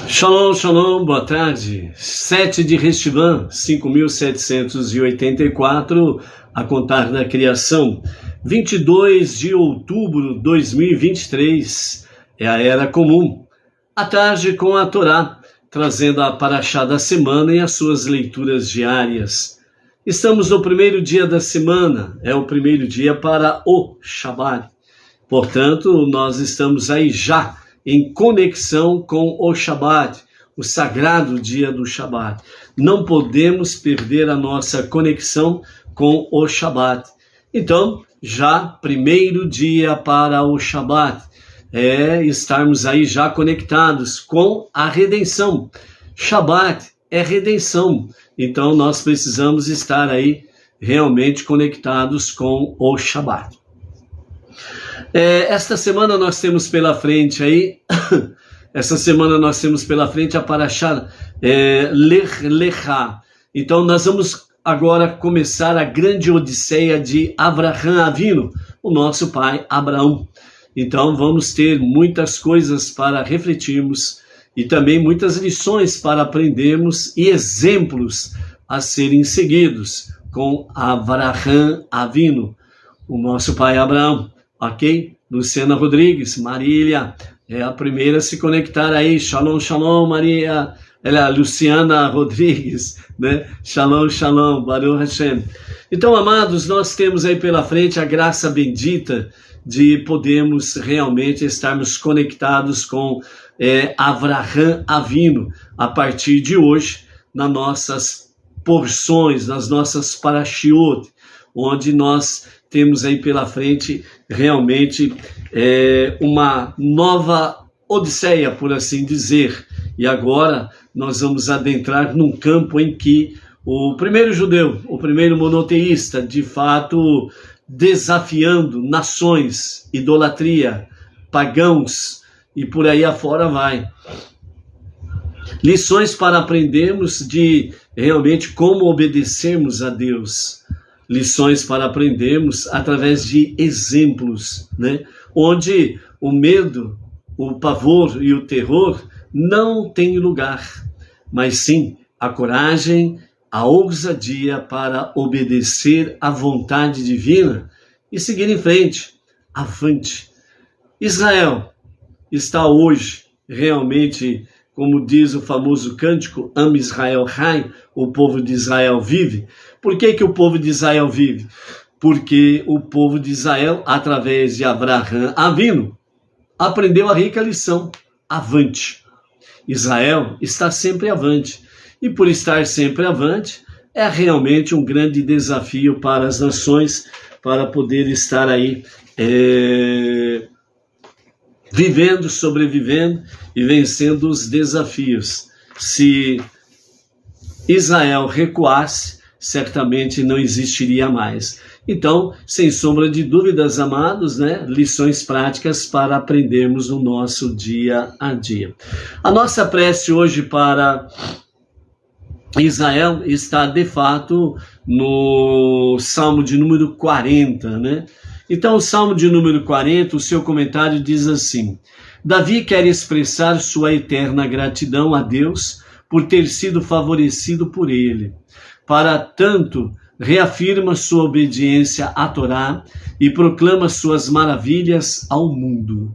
Shalom, shalom, boa tarde. 7 de Reshvan, 5.784, a contar da criação. 22 de outubro de 2023, é a Era Comum. À tarde com a Torá, trazendo a Parashá da semana e as suas leituras diárias. Estamos no primeiro dia da semana, é o primeiro dia para o Shabbat. Portanto, nós estamos aí já em conexão com o Shabbat, o sagrado dia do Shabbat. Não podemos perder a nossa conexão com o Shabbat. Então, já primeiro dia para o Shabbat, estarmos aí já conectados com a redenção. Shabbat é redenção, então nós precisamos estar aí realmente conectados com o Shabbat. Esta semana nós temos pela frente aí, a Parashá Lech Lecha. Então nós vamos agora começar a grande odisseia de Avraham Avinu, o nosso pai Abraão. Então vamos ter muitas coisas para refletirmos e também muitas lições para aprendermos e exemplos a serem seguidos com Avraham Avinu, o nosso pai Abraão. Ok? Luciana Rodrigues, Marília, é a primeira a se conectar aí. Shalom, shalom, Maria. Ela é a Luciana Rodrigues, né? Shalom, shalom, Baruch Hashem. Então, amados, nós temos aí pela frente a graça bendita de podermos realmente estarmos conectados com Avraham Avinu a partir de hoje, nas nossas porções, nas nossas parashiot, onde nós temos aí pela frente realmente uma nova odisseia, por assim dizer. E agora nós vamos adentrar num campo em que o primeiro judeu, o primeiro monoteísta, de fato desafiando nações, idolatria, pagãos e por aí afora vai. Lições para aprendermos de realmente como obedecermos a Deus. Lições para aprendermos através de exemplos, né? Onde o medo, o pavor e o terror não têm lugar, mas sim a coragem, a ousadia para obedecer à vontade divina e seguir em frente, avante. Israel está hoje realmente, como diz o famoso cântico, Am Israel Chai, o povo de Israel vive. Por que o povo de Israel vive? Porque o povo de Israel, através de Avraham Avinu, aprendeu a rica lição, avante. Israel está sempre avante. E por estar sempre avante, é realmente um grande desafio para as nações, para poder estar aí vivendo, sobrevivendo e vencendo os desafios. Se Israel recuasse, certamente não existiria mais. Então, sem sombra de dúvidas, amados, né, lições práticas para aprendermos no nosso dia a dia. A nossa prece hoje para Israel está, de fato, no Salmo de número 40, né? Então, o Salmo de número 40, o seu comentário diz assim: Davi quer expressar sua eterna gratidão a Deus por ter sido favorecido por ele. Para tanto, reafirma sua obediência à Torá e proclama suas maravilhas ao mundo.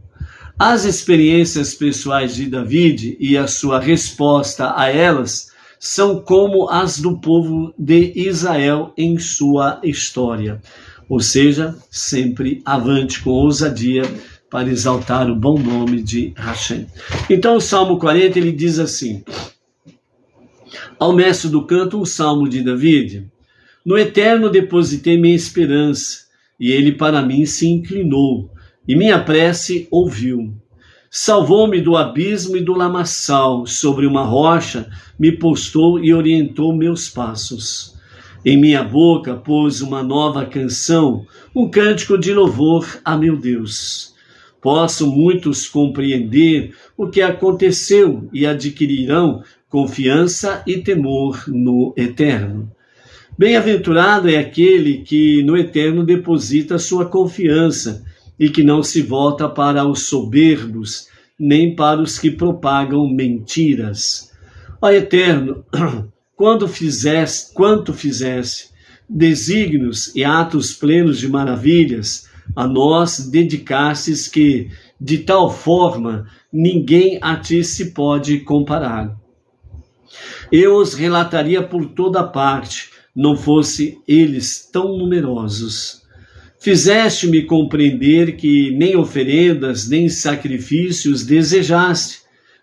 As experiências pessoais de David e a sua resposta a elas são como as do povo de Israel em sua história. Ou seja, sempre avante com ousadia para exaltar o bom nome de Hashem. Então o Salmo 40 ele diz assim: Ao mestre do canto, um salmo de David. No Eterno depositei minha esperança, e ele para mim se inclinou, e minha prece ouviu. Salvou-me do abismo e do lamaçal, sobre uma rocha me postou e orientou meus passos. Em minha boca pôs uma nova canção, um cântico de louvor a meu Deus. Possam muitos compreender o que aconteceu e adquirirão confiança e temor no Eterno. Bem-aventurado é aquele que no Eterno deposita sua confiança e que não se volta para os soberbos nem para os que propagam mentiras. Ó Eterno, quanto fizesse desígnios e atos plenos de maravilhas, a nós dedicastes que, de tal forma, ninguém a ti se pode comparar. Eu os relataria por toda parte, não fossem eles tão numerosos. Fizeste-me compreender que nem oferendas, nem sacrifícios desejaste.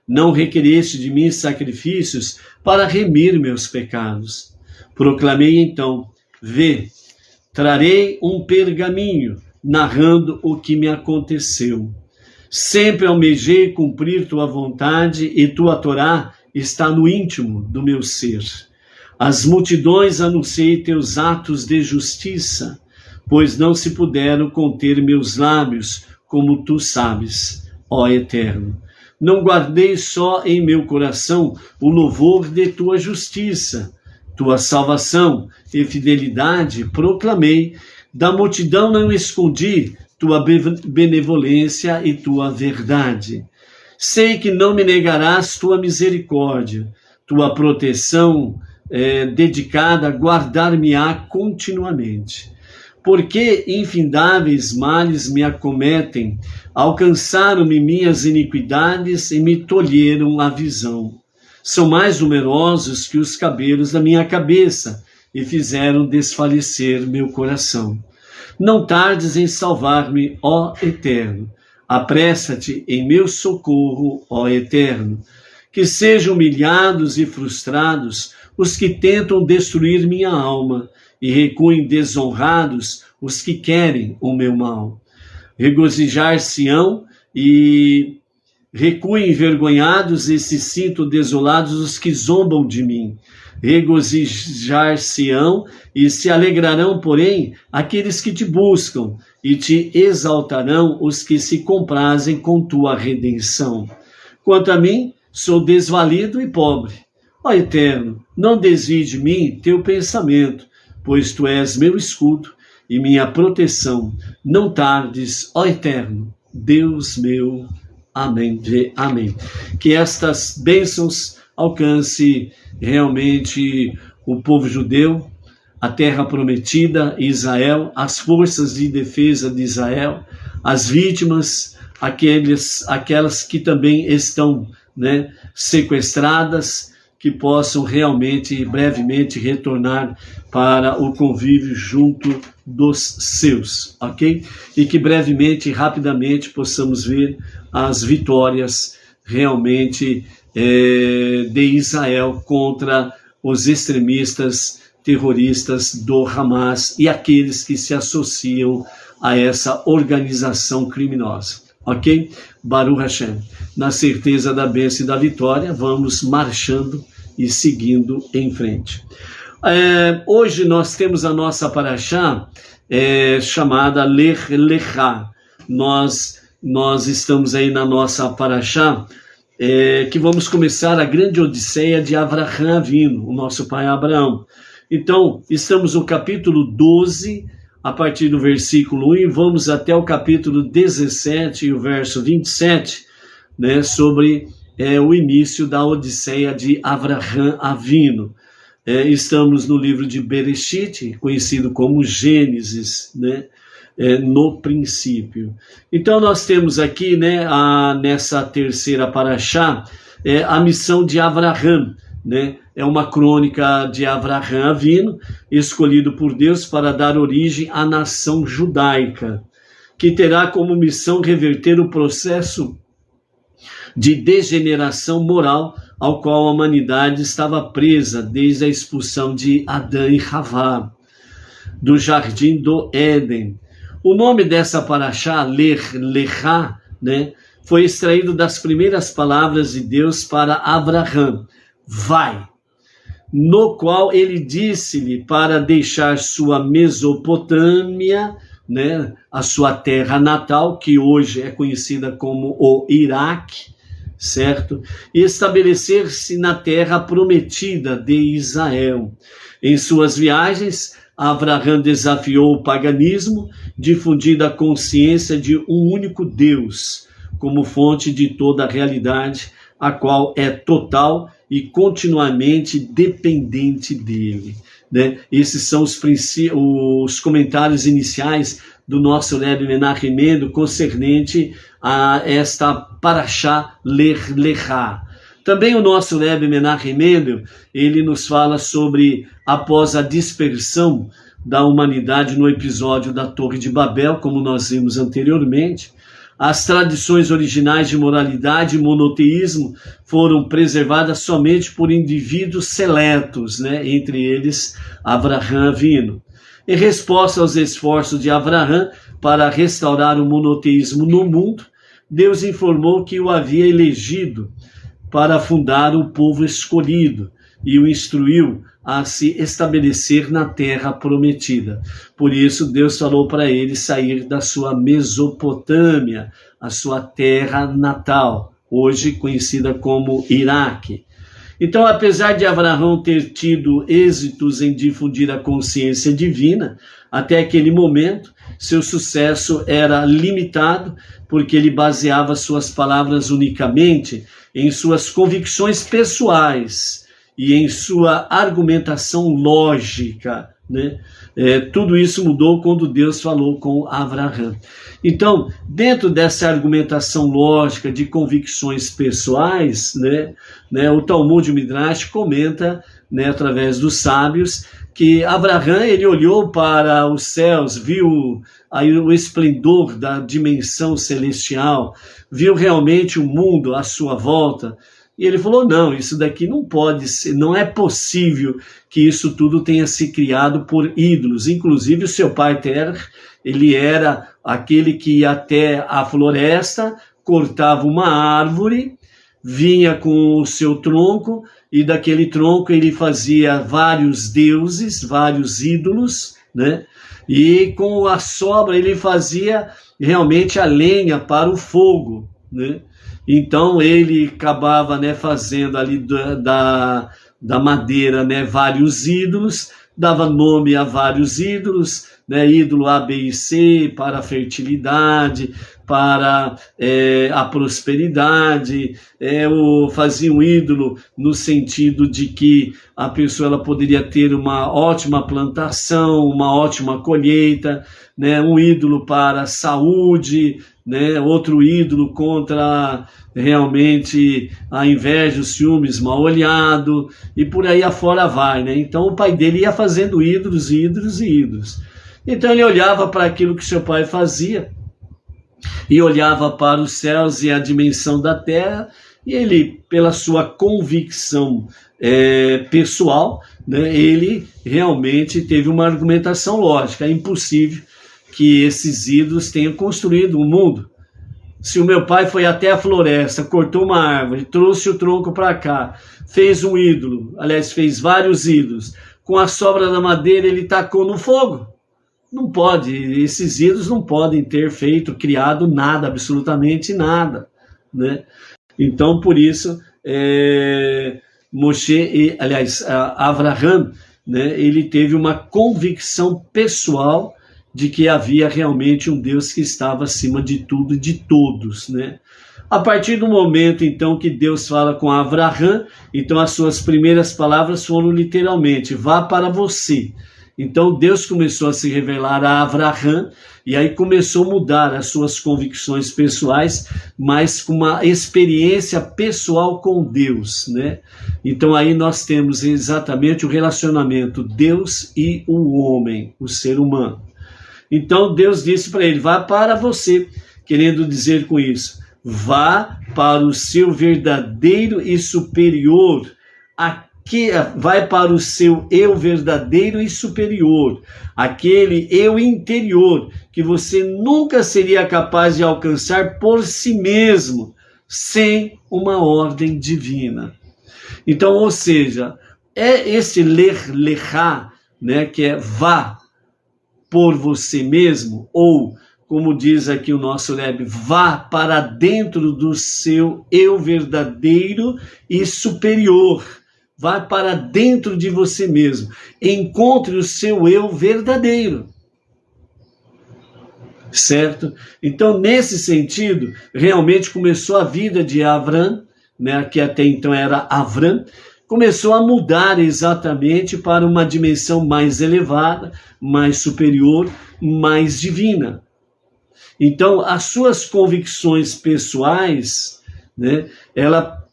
Não requereste de mim sacrifícios para remir meus pecados. Proclamei então, vê, trarei um pergaminho, narrando o que me aconteceu. Sempre almejei cumprir tua vontade e tua Torá está no íntimo do meu ser. Às multidões anunciei teus atos de justiça, pois não se puderam conter meus lábios, como tu sabes, ó Eterno. Não guardei só em meu coração o louvor de tua justiça, tua salvação e fidelidade proclamei, da multidão não escondi tua benevolência e tua verdade. Sei que não me negarás tua misericórdia, tua proteção dedicada a guardar-me-á continuamente. Porque infindáveis males me acometem, alcançaram-me minhas iniquidades e me tolheram a visão. São mais numerosos que os cabelos da minha cabeça e fizeram desfalecer meu coração. Não tardes em salvar-me, ó Eterno. Apressa-te em meu socorro, ó Eterno. Que sejam humilhados e frustrados os que tentam destruir minha alma, e recuem desonrados os que querem o meu mal. Regozijar-se-ão e recuem envergonhados e se sintam desolados os que zombam de mim. Regozijar-se-ão e se alegrarão, porém, aqueles que te buscam, e te exaltarão os que se comprazem com tua redenção. Quanto a mim, sou desvalido e pobre. Ó Eterno, não desvie de mim teu pensamento, pois tu és meu escudo e minha proteção. Não tardes, ó Eterno, Deus meu. Amém. Amém. Que estas bênçãos alcance realmente o povo judeu, a terra prometida, Israel, as forças de defesa de Israel, as vítimas, aquelas que também estão, sequestradas, que possam realmente, brevemente, retornar para o convívio junto dos seus, ok? E que brevemente, rapidamente, possamos ver as vitórias realmente de Israel contra os extremistas terroristas do Hamas e aqueles que se associam a essa organização criminosa, ok? Baruch Hashem. Na certeza da bênção e da vitória, vamos marchando e seguindo em frente. Hoje nós temos a nossa paraxá chamada Lech Lechá. Nós estamos aí na nossa paraxá que vamos começar a grande odisseia de Avraham Avinu, o nosso pai Abraão. Então, estamos no capítulo 12, a partir do versículo 1, e vamos até o capítulo 17 e o verso 27, sobre o início da odisseia de Avraham Avinu. Estamos no livro de Bereshit, conhecido como Gênesis, no princípio. Então nós temos aqui, nessa terceira paraxá, a missão de Avraham, é uma crônica de Avraham Avinu, escolhido por Deus para dar origem à nação judaica, que terá como missão reverter o processo de degeneração moral ao qual a humanidade estava presa desde a expulsão de Adão e Havá do jardim do Éden. O nome dessa paraxá, Lech Lechá, foi extraído das primeiras palavras de Deus para Avraham, vai, no qual ele disse-lhe para deixar sua Mesopotâmia, a sua terra natal, que hoje é conhecida como o Iraque, certo? E estabelecer-se na terra prometida de Israel. Em suas viagens, Avraham desafiou o paganismo, difundindo a consciência de um único Deus, como fonte de toda a realidade, a qual é total e continuamente dependente dele, né? Esses são os comentários iniciais do nosso Rebbe Menachem Mendel concernente a esta Parashá Lech Lechá. Também o nosso Rebbe Menachem Mendel, ele nos fala sobre, após a dispersão da humanidade no episódio da Torre de Babel, como nós vimos anteriormente, as tradições originais de moralidade e monoteísmo foram preservadas somente por indivíduos seletos, né? Entre eles Avraham Avinu. Em resposta aos esforços de Avraham para restaurar o monoteísmo no mundo, Deus informou que o havia elegido para fundar o povo escolhido e o instruiu a se estabelecer na terra prometida. Por isso, Deus falou para ele sair da sua Mesopotâmia, a sua terra natal, hoje conhecida como Iraque. Então, apesar de Abraão ter tido êxitos em difundir a consciência divina, até aquele momento, seu sucesso era limitado, porque ele baseava suas palavras unicamente em suas convicções pessoais e em sua argumentação lógica, né? Tudo isso mudou quando Deus falou com Avraham. Então, dentro dessa argumentação lógica de convicções pessoais, né, o Talmud Midrash comenta, né, através dos sábios, que Avraham, ele olhou para os céus, viu aí o esplendor da dimensão celestial, viu realmente o mundo à sua volta, e ele falou, não, isso daqui não pode ser, não é possível que isso tudo tenha se criado por ídolos. Inclusive o seu pai Ter, ele era aquele que ia até a floresta, cortava uma árvore, vinha com o seu tronco, e daquele tronco ele fazia vários deuses, vários ídolos, né? E com a sobra ele fazia realmente a lenha para o fogo, né? Então ele acabava, né, fazendo ali da madeira, né, vários ídolos, dava nome a vários ídolos, né, ídolo A, B e C, para a fertilidade, para a prosperidade, fazia um ídolo no sentido de que a pessoa ela poderia ter uma ótima plantação, uma ótima colheita, né, um ídolo para a saúde, né, outro ídolo contra realmente a inveja, os ciúmes, mal olhado, e por aí afora vai, né? Então o pai dele ia fazendo ídolos, ídolos e ídolos. Então ele olhava para aquilo que seu pai fazia, e olhava para os céus e a dimensão da terra, e ele, pela sua convicção pessoal, né, ele realmente teve uma argumentação lógica. É impossível que esses ídolos tenham construído o mundo. Se o meu pai foi até a floresta, cortou uma árvore, trouxe o tronco para cá, fez um ídolo, aliás, fez vários ídolos, com a sobra da madeira ele tacou no fogo. Não pode, esses ídolos não podem ter criado nada, absolutamente nada, né? Então, por isso, Avraham, né, ele teve uma convicção pessoal de que havia realmente um Deus que estava acima de tudo e de todos, né? A partir do momento, então, que Deus fala com Avraham, então as suas primeiras palavras foram literalmente, vá para você. Então Deus começou a se revelar a Avraham, e aí começou a mudar as suas convicções pessoais, mas com uma experiência pessoal com Deus, né? Então aí nós temos exatamente o relacionamento Deus e o homem, o ser humano. Então Deus disse para ele, vá para você, querendo dizer com isso, vá para o seu verdadeiro e superior, vai para o seu eu verdadeiro e superior, aquele eu interior que você nunca seria capaz de alcançar por si mesmo, sem uma ordem divina. Então, ou seja, é esse Lech Lechá, né, que é vá por você mesmo, ou, como diz aqui o nosso Rebbe, vá para dentro do seu eu verdadeiro e superior. Vá para dentro de você mesmo. Encontre o seu eu verdadeiro. certo? Então, nesse sentido, realmente começou a vida de Avram, né, que até então era Avram, começou a mudar exatamente para uma dimensão mais elevada, mais superior, mais divina. Então, as suas convicções pessoais, né, ela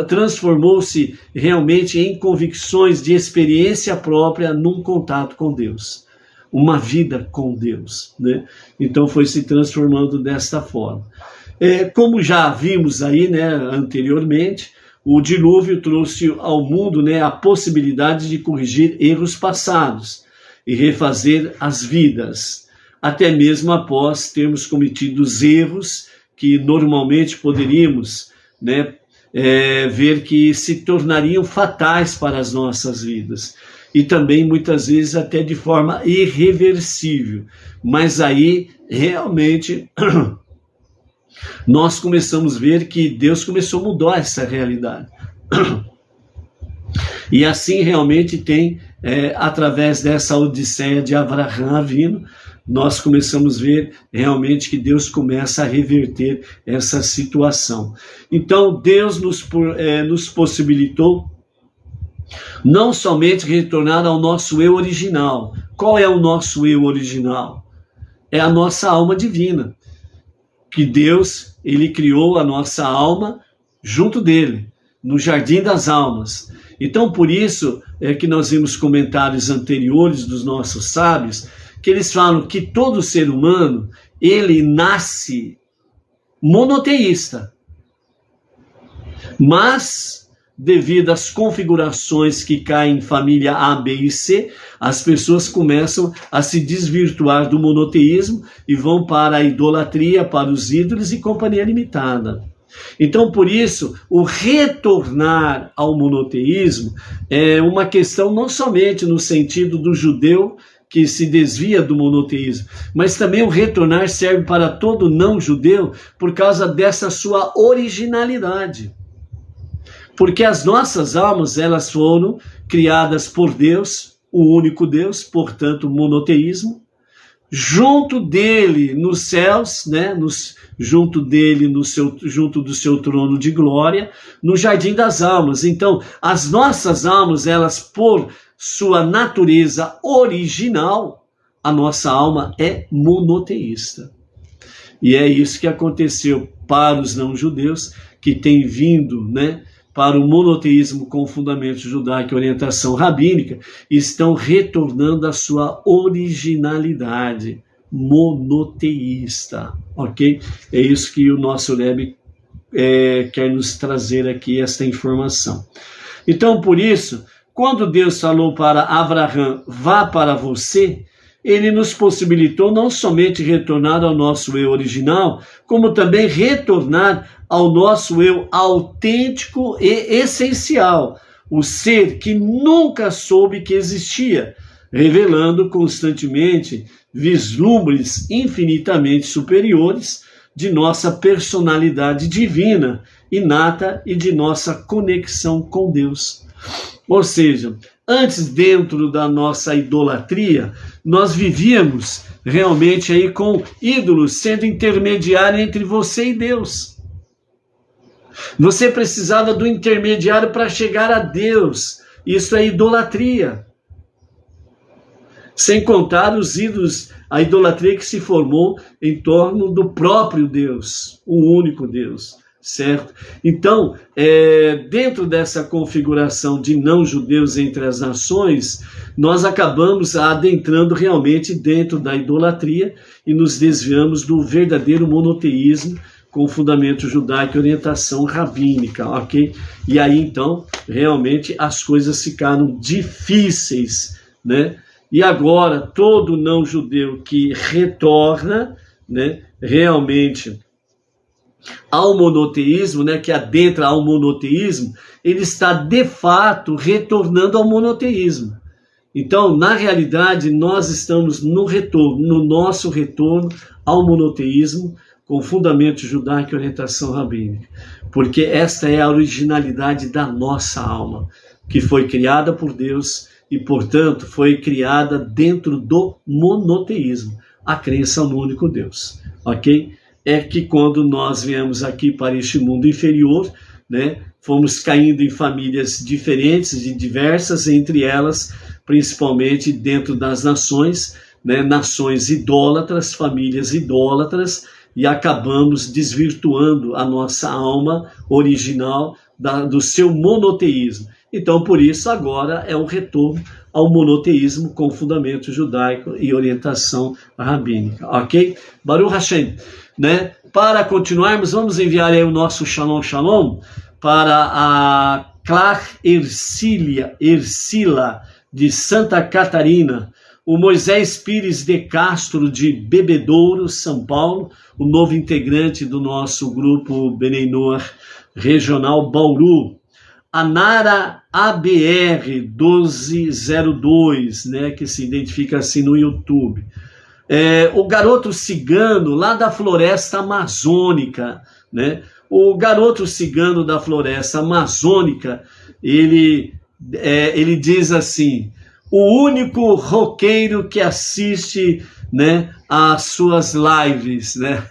transformou-se realmente em convicções de experiência própria num contato com Deus, uma vida com Deus, né? Então foi se transformando desta forma. Como já vimos aí, né, anteriormente, o dilúvio trouxe ao mundo, né, a possibilidade de corrigir erros passados e refazer as vidas, até mesmo após termos cometido os erros que normalmente poderíamos, né, ver que se tornariam fatais para as nossas vidas. E também, muitas vezes, até de forma irreversível. Mas aí, realmente, nós começamos a ver que Deus começou a mudar essa realidade. E assim, realmente, tem, através dessa odisseia de Avraham Avinu, nós começamos a ver realmente que Deus começa a reverter essa situação. Então, Deus nos possibilitou não somente retornar ao nosso eu original. Qual é o nosso eu original? É a nossa alma divina. Que Deus, ele criou a nossa alma junto dele, no jardim das almas. Então, por isso é que nós vimos comentários anteriores dos nossos sábios, que eles falam que todo ser humano, ele nasce monoteísta. Mas, devido às configurações que caem em família A, B e C, as pessoas começam a se desvirtuar do monoteísmo e vão para a idolatria, para os ídolos e companhia limitada. Então, por isso, o retornar ao monoteísmo é uma questão não somente no sentido do judeu que se desvia do monoteísmo, mas também o retornar serve para todo não-judeu por causa dessa sua originalidade. Porque as nossas almas, elas foram criadas por Deus, o único Deus, portanto, monoteísmo, junto dele nos céus, né, junto dele, junto do seu trono de glória, no jardim das almas. Então, as nossas almas, elas, por sua natureza original, a nossa alma é monoteísta. E é isso que aconteceu para os não-judeus, que têm vindo, né, para o monoteísmo com fundamento judaico e orientação rabínica, estão retornando à sua originalidade monoteísta, ok? É isso que o nosso Rebbe quer nos trazer aqui, esta informação. Então, por isso, quando Deus falou para Avraham, vá para você, ele nos possibilitou não somente retornar ao nosso eu original, como também retornar ao nosso eu autêntico e essencial, o ser que nunca soube que existia, revelando constantemente vislumbres infinitamente superiores de nossa personalidade divina, inata e de nossa conexão com Deus. Ou seja, antes, dentro da nossa idolatria, nós vivíamos realmente aí com ídolos sendo intermediário entre você e Deus. Você precisava do intermediário para chegar a Deus. Isso é idolatria. Sem contar os ídolos, a idolatria que se formou em torno do próprio Deus, o único Deus, certo? Então, dentro dessa configuração de não-judeus entre as nações, nós acabamos adentrando realmente dentro da idolatria e nos desviamos do verdadeiro monoteísmo com fundamento judaico e orientação rabínica, ok? E aí, então, realmente as coisas ficaram difíceis, né? E agora, todo não-judeu que retorna, né, realmente ao monoteísmo, né, que adentra ao monoteísmo, ele está de fato retornando ao monoteísmo. Então, na realidade, nós estamos no nosso retorno ao monoteísmo, com fundamento judaico e orientação rabínica. Porque esta é a originalidade da nossa alma, que foi criada por Deus e, portanto, foi criada dentro do monoteísmo. a crença no único Deus, ok? É que quando nós viemos aqui para este mundo inferior, né, fomos caindo em famílias diferentes e diversas, entre elas, principalmente dentro das nações, né, nações idólatras, famílias idólatras, e acabamos desvirtuando a nossa alma original do seu monoteísmo. Então, por isso, agora é o retorno ao monoteísmo com fundamento judaico e orientação rabínica, ok? Baruch Hashem, né? Para continuarmos, vamos enviar aí o nosso Shalom Shalom para a Clar Ercila de Santa Catarina, o Moisés Pires de Castro de Bebedouro, São Paulo, o novo integrante do nosso grupo Bnei Noach Regional Bauru, a Nara ABR 1202, né, que se identifica assim no YouTube. O garoto cigano lá da floresta amazônica, né? O garoto cigano da floresta amazônica, ele diz assim: o único roqueiro que assiste, né, às suas lives, né?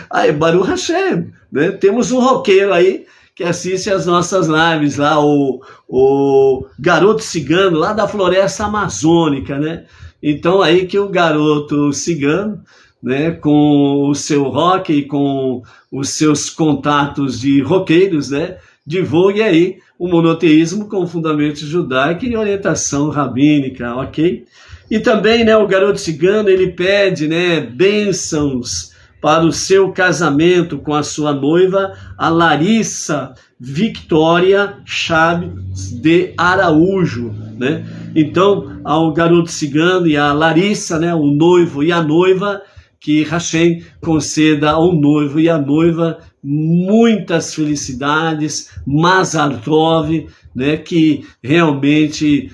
Aí, Baruch Hashem, né? Temos um roqueiro aí que assiste às nossas lives lá, o garoto cigano lá da floresta amazônica, né? Então aí que o garoto cigano, né, com o seu rock e com os seus contatos de roqueiros, né, divulgue aí o monoteísmo com fundamento judaico e orientação rabínica, ok? E também, né, o garoto cigano, ele pede, né, bênçãos para o seu casamento com a sua noiva, a Larissa Victoria Chaves de Araújo, né? Então, ao garoto cigano e a Larissa, né, o noivo e a noiva, que Hashem conceda ao noivo e à noiva muitas felicidades, Mazal Tov, né, que realmente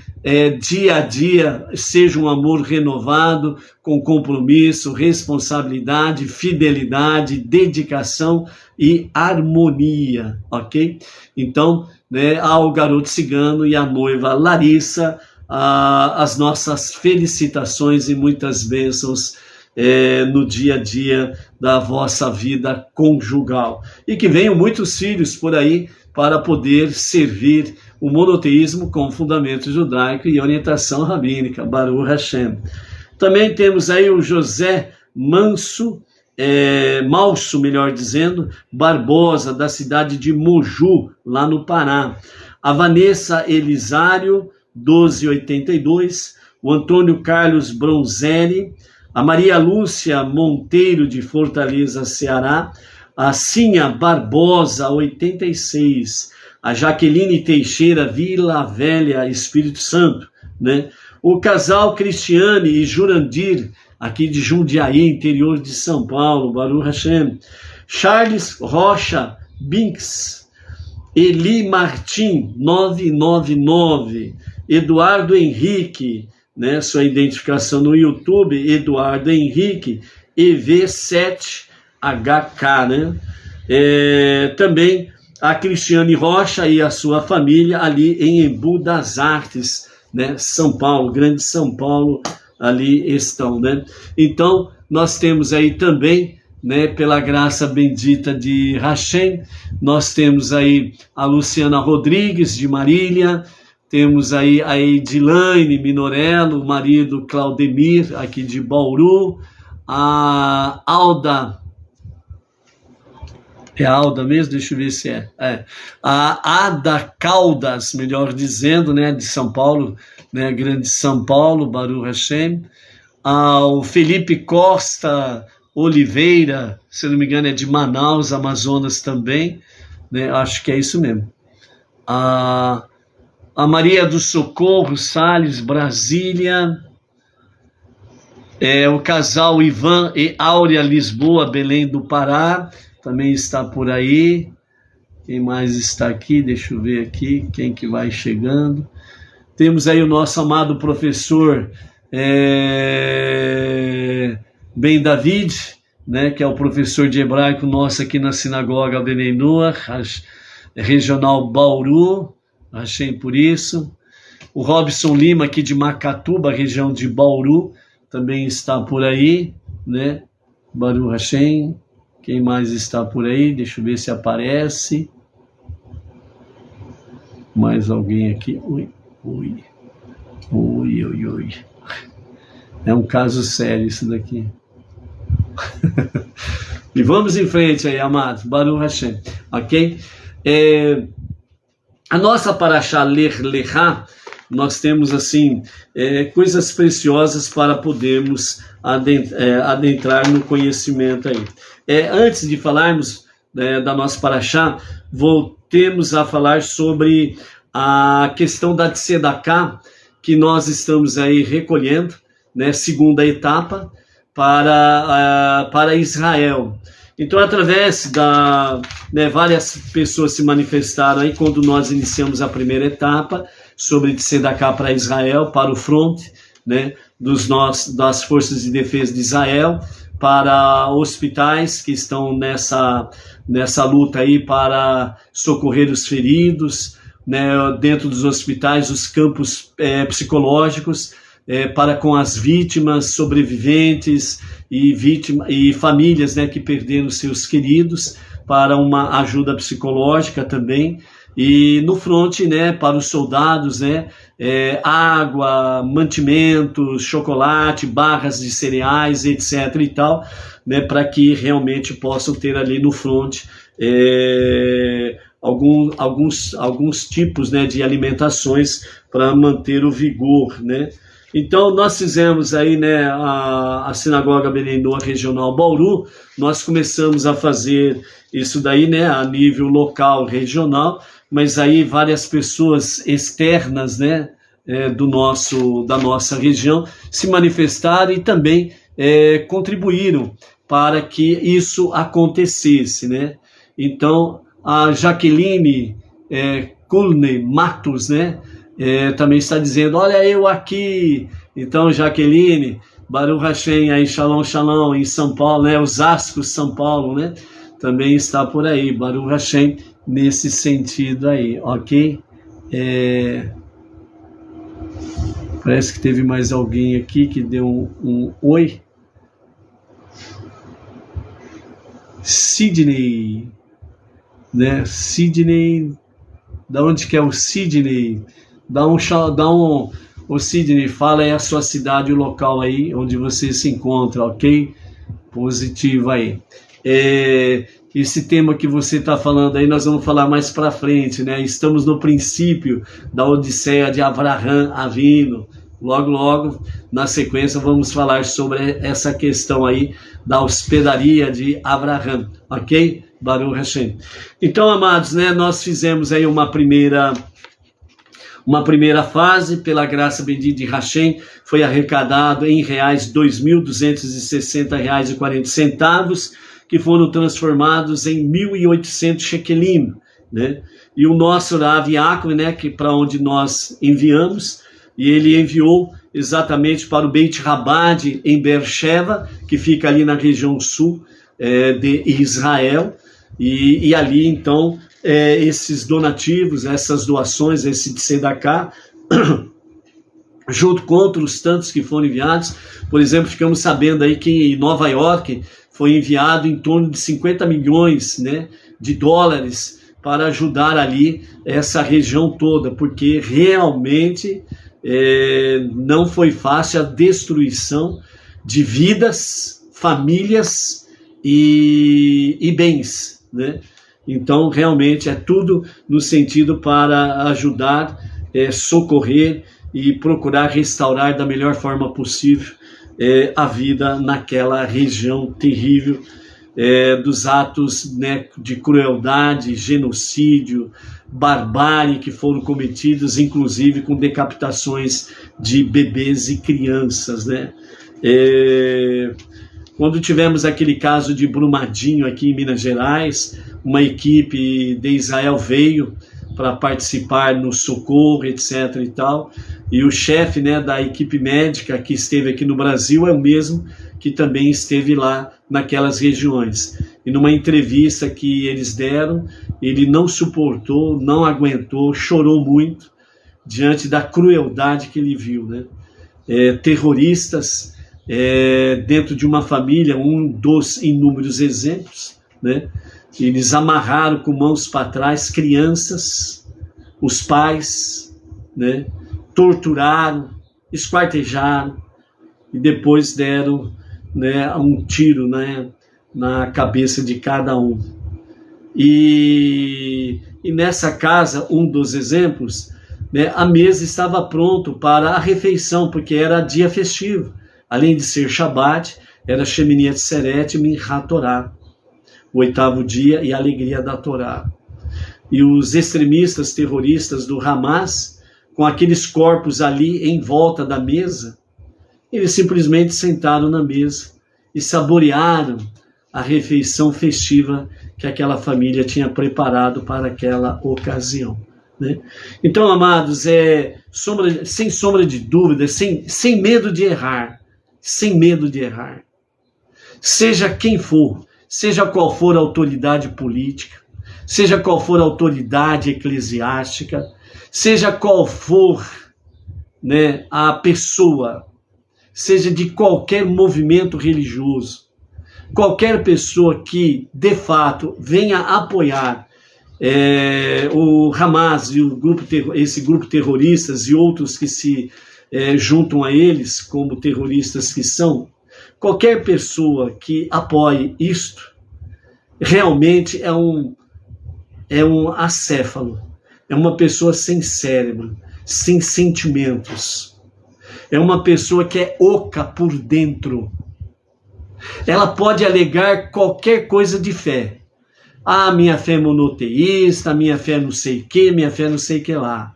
dia a dia seja um amor renovado, com compromisso, responsabilidade, fidelidade, dedicação e harmonia, ok? Então, né, ao garoto cigano e à noiva Larissa, as nossas felicitações e muitas bênçãos no dia a dia da vossa vida conjugal. E que venham muitos filhos por aí para poder servir o monoteísmo com fundamento judaico e orientação rabínica, Baruch Hashem. Também temos aí o José Malso, melhor dizendo, Barbosa, da cidade de Moju, lá no Pará. A Vanessa Elisário, 1282, o Antônio Carlos Bronzelli, a Maria Lúcia Monteiro, de Fortaleza, Ceará, a Cinha Barbosa, 86, a Jaqueline Teixeira, Vila Velha, Espírito Santo, né? O casal Cristiane e Jurandir, aqui de Jundiaí, interior de São Paulo, Baruch Hashem. Charles Rocha Binks, Eli Martim, 999, Eduardo Henrique, né, sua identificação no YouTube, Eduardo Henrique, EV7HK, né? Também a Cristiane Rocha e a sua família ali em Embu das Artes, né? São Paulo, Grande São Paulo, ali estão, né? Então, nós temos aí também, né, pela graça bendita de Hashem, nós temos aí a Luciana Rodrigues, de Marília, temos aí a Edilane Minorello, o marido Claudemir, aqui de Bauru, a Alda, é a Alda mesmo? Deixa eu ver se a Ada Caldas, melhor dizendo, né, de São Paulo, né, Grande São Paulo, Baruch Hashem, o Felipe Costa Oliveira, se não me engano é de Manaus, Amazonas também, né, acho que é isso mesmo, a Maria do Socorro Salles, Brasília, o casal Ivan e Áurea Lisboa, Belém do Pará, também está por aí. Quem mais está aqui? Deixa eu ver aqui, quem que vai chegando. Temos aí o nosso amado professor Ben David, né, que é o professor de hebraico nosso aqui na sinagoga Bnei Noach, regional Bauru, achei por isso. O Robson Lima, aqui de Macatuba, região de Bauru, também está por aí, né? Baruch Hashem. Quem mais está por aí? Deixa eu ver se aparece. Mais alguém aqui? Oi. É um caso sério isso daqui. E vamos em frente aí, amados. Baruch Hashem. Ok? A nossa Parashá Lech Lechá, nós temos assim coisas preciosas para podermos adentrar no conhecimento aí. Antes de falarmos da nossa Parashá, voltemos a falar sobre a questão da Tzedakah, que nós estamos aí recolhendo, né, segunda etapa, para Israel. Então, através várias pessoas se manifestaram aí quando nós iniciamos a primeira etapa sobre Tzedakah para Israel, para o fronte, né, das forças de defesa de Israel, para hospitais que estão nessa luta aí para socorrer os feridos, né, dentro dos hospitais, os campos psicológicos, para com as vítimas, sobreviventes e famílias, né, que perderam seus queridos, para uma ajuda psicológica também. E no fronte, né, para os soldados, né, água, mantimentos, chocolate, barras de cereais, etc. e tal, né, para que realmente possam ter ali no fronte alguns tipos, né, de alimentações para manter o vigor, né. Então, nós fizemos aí, né, a Sinagoga Benenoa Regional Bauru, nós começamos a fazer isso daí, né, a nível local, regional, mas aí várias pessoas externas, né, da nossa região se manifestaram e também contribuíram para que isso acontecesse, né. Então, a Jaqueline Kulne Matos, né, também está dizendo, olha eu aqui. Então, Jaqueline, Baruch Hashem, aí Shalom Shalom, em São Paulo, né, Osasco, São Paulo, né, também está por aí, Baruch Hashem, nesse sentido aí, ok? Parece que teve mais alguém aqui que deu um oi. Sidney, né, Sidney, da onde que é o Sidney? O Sidney, fala aí a sua cidade, o local aí onde você se encontra, ok? Positivo aí. Esse tema que você está falando aí, nós vamos falar mais para frente, né? Estamos no princípio da Odisseia de Avraham Avinu. Logo, logo, na sequência, vamos falar sobre essa questão aí da hospedaria de Avraham, ok? Baruch Hashem. Então, amados, né? Nós fizemos aí uma primeira fase, pela graça bendita de Hashem, foi arrecadado em reais R$ 2.260,40, que foram transformados em 1.800 shekelim, né? E o nosso Rav Yaakov, né, que para onde nós enviamos, e ele enviou exatamente para o Beit Rabad em Beersheba, que fica ali na região sul de Israel, e ali então esses donativos, essas doações, esse tzedakah, junto com outros tantos que foram enviados. Por exemplo, ficamos sabendo aí que em Nova York foi enviado em torno de 50 milhões, né, de dólares para ajudar ali essa região toda, porque realmente não foi fácil a destruição de vidas, famílias e bens, né? Então, realmente, é tudo no sentido para ajudar, socorrer e procurar restaurar da melhor forma possível a vida naquela região terrível, dos atos, né, de crueldade, genocídio, barbárie que foram cometidos, inclusive com decapitações de bebês e crianças, né? Quando tivemos aquele caso de Brumadinho aqui em Minas Gerais, uma equipe de Israel veio para participar no socorro, etc. e tal, e o chefe, né, da equipe médica que esteve aqui no Brasil é o mesmo que também esteve lá naquelas regiões. E numa entrevista que eles deram, ele não suportou, não aguentou, chorou muito diante da crueldade que ele viu, né? Terroristas, dentro de uma família, um dos inúmeros exemplos, né? Eles amarraram com mãos para trás crianças, os pais, né? Torturaram, esquartejaram e depois deram, né, um tiro, né, na cabeça de cada um. E nessa casa, um dos exemplos, né, a mesa estava pronta para a refeição, porque era dia festivo. Além de ser Shabat, era Shemini Atzeret e Minhat Torah, o 8º dia e a alegria da Torá. E os extremistas terroristas do Hamas, com aqueles corpos ali em volta da mesa, eles simplesmente sentaram na mesa e saborearam a refeição festiva que aquela família tinha preparado para aquela ocasião, né? Então, amados, sem sombra de dúvida, sem medo de errar, seja quem for, seja qual for a autoridade política, seja qual for a autoridade eclesiástica, seja qual for, né, a pessoa, seja de qualquer movimento religioso, qualquer pessoa que, de fato, venha apoiar o Hamas e esse grupo terroristas e outros que se juntam a eles como terroristas que são, qualquer pessoa que apoie isto, realmente é um acéfalo, é uma pessoa sem cérebro, sem sentimentos, é uma pessoa que é oca por dentro. Ela pode alegar qualquer coisa de fé. Ah, minha fé é monoteísta, minha fé não sei o que, minha fé não sei o que lá.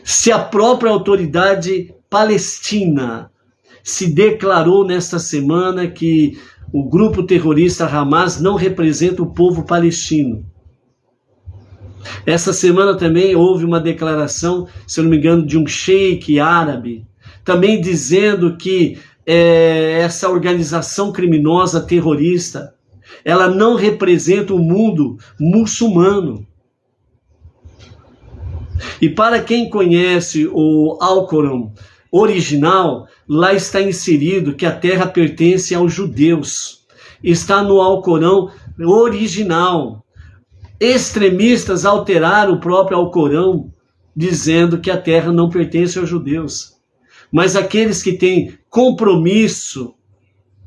Se a própria autoridade palestina se declarou nesta semana que o grupo terrorista Hamas não representa o povo palestino. Essa semana também houve uma declaração, se eu não me engano, de um sheik árabe, também dizendo que essa organização criminosa terrorista, ela não representa o mundo muçulmano. E para quem conhece o Alcorão original, lá está inserido que a terra pertence aos judeus. Está no Alcorão original. Extremistas alteraram o próprio Alcorão, dizendo que a terra não pertence aos judeus. Mas aqueles que têm compromisso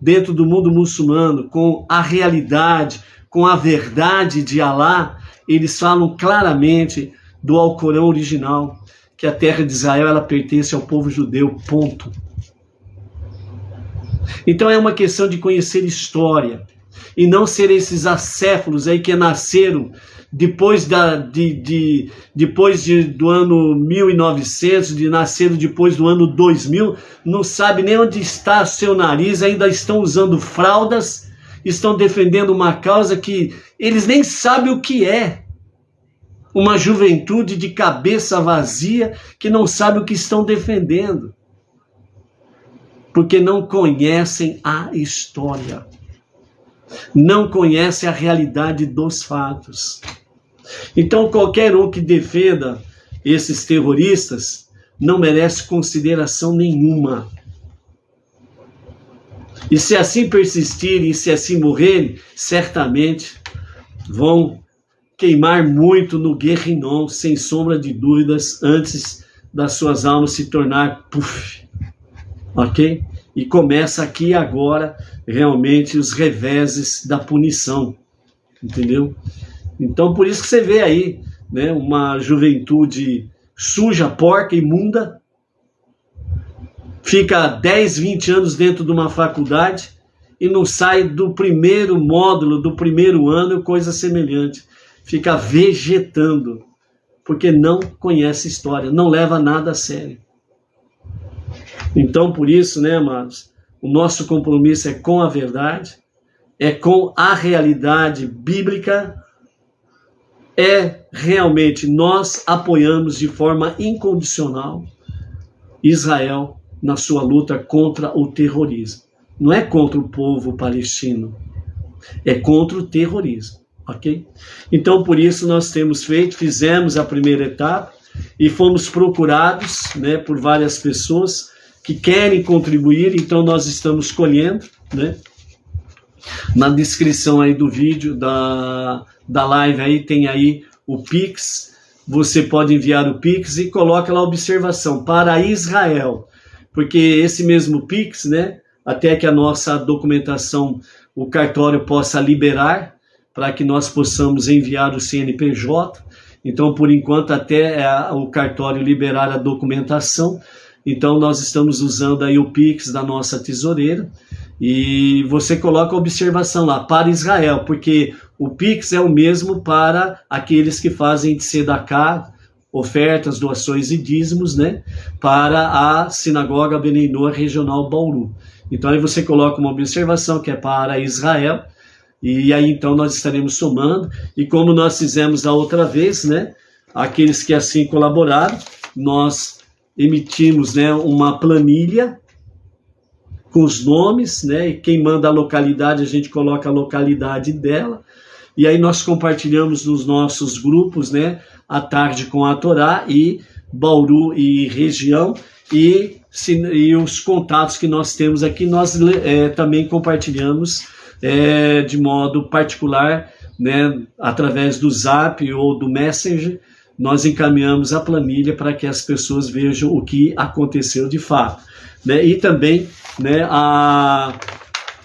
dentro do mundo muçulmano com a realidade, com a verdade de Alá, eles falam claramente do Alcorão original, que a terra de Israel ela pertence ao povo judeu, ponto. Então é uma questão de conhecer história e não ser esses acéfalos aí que nasceram depois do ano 1900, nasceram depois do ano 2000, não sabe nem onde está seu nariz, ainda estão usando fraldas, estão defendendo uma causa que eles nem sabem o que é. Uma juventude de cabeça vazia que não sabe o que estão defendendo. Porque não conhecem a história. Não conhecem a realidade dos fatos. Então qualquer um que defenda esses terroristas não merece consideração nenhuma. E se assim persistirem, e se assim morrerem, certamente vão queimar muito no Guerrinon, sem sombra de dúvidas, antes das suas almas se tornar puff, ok? E começa aqui agora, realmente, os reveses da punição, entendeu? Então, por isso que você vê aí, né, uma juventude suja, porca, imunda, fica 10, 20 anos dentro de uma faculdade e não sai do primeiro módulo, do primeiro ano, coisa semelhante. Fica vegetando, porque não conhece história, não leva nada a sério. Então, por isso, né, amados, o nosso compromisso é com a verdade, é com a realidade bíblica, realmente nós apoiamos de forma incondicional Israel na sua luta contra o terrorismo. Não é contra o povo palestino, é contra o terrorismo. Ok? Então, por isso nós fizemos a primeira etapa e fomos procurados, né, por várias pessoas que querem contribuir, então nós estamos colhendo, né? Na descrição aí do vídeo, da live aí, tem aí o Pix. Você pode enviar o Pix e coloca lá a observação para Israel, porque esse mesmo Pix, né, até que a nossa documentação, o cartório possa liberar, para que nós possamos enviar o CNPJ. Então, por enquanto, até o cartório liberar a documentação, então nós estamos usando aí o Pix da nossa tesoureira, e você coloca a observação lá, para Israel, porque o Pix é o mesmo para aqueles que fazem tzedakah, ofertas, doações e dízimos, né, para a Sinagoga Bnei Noach Regional Bauru. Então aí você coloca uma observação que é para Israel, e aí então nós estaremos somando, e como nós fizemos da outra vez, né, aqueles que assim colaboraram, nós emitimos, né, uma planilha com os nomes, né, e quem manda a localidade, a gente coloca a localidade dela, e aí nós compartilhamos nos nossos grupos, né, à tarde com a Torá, e Bauru e região, e os contatos que nós temos aqui, nós também compartilhamos de modo particular, né, através do Zap ou do Messenger, nós encaminhamos a planilha para que as pessoas vejam o que aconteceu de fato, né, e também, né,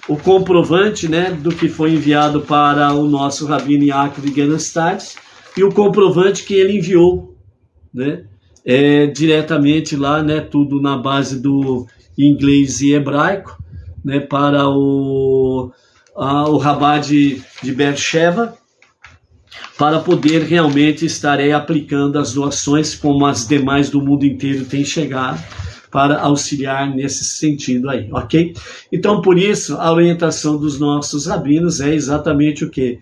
o comprovante, né, do que foi enviado para o nosso Rabino Yaakov Genestad, e o comprovante que ele enviou, né, diretamente lá, né, tudo na base do inglês e hebraico, né, para o Rabá de Beersheba, para poder realmente estar aplicando as doações, como as demais do mundo inteiro têm chegado, para auxiliar nesse sentido aí, ok? Então, por isso, a orientação dos nossos rabinos é exatamente o quê?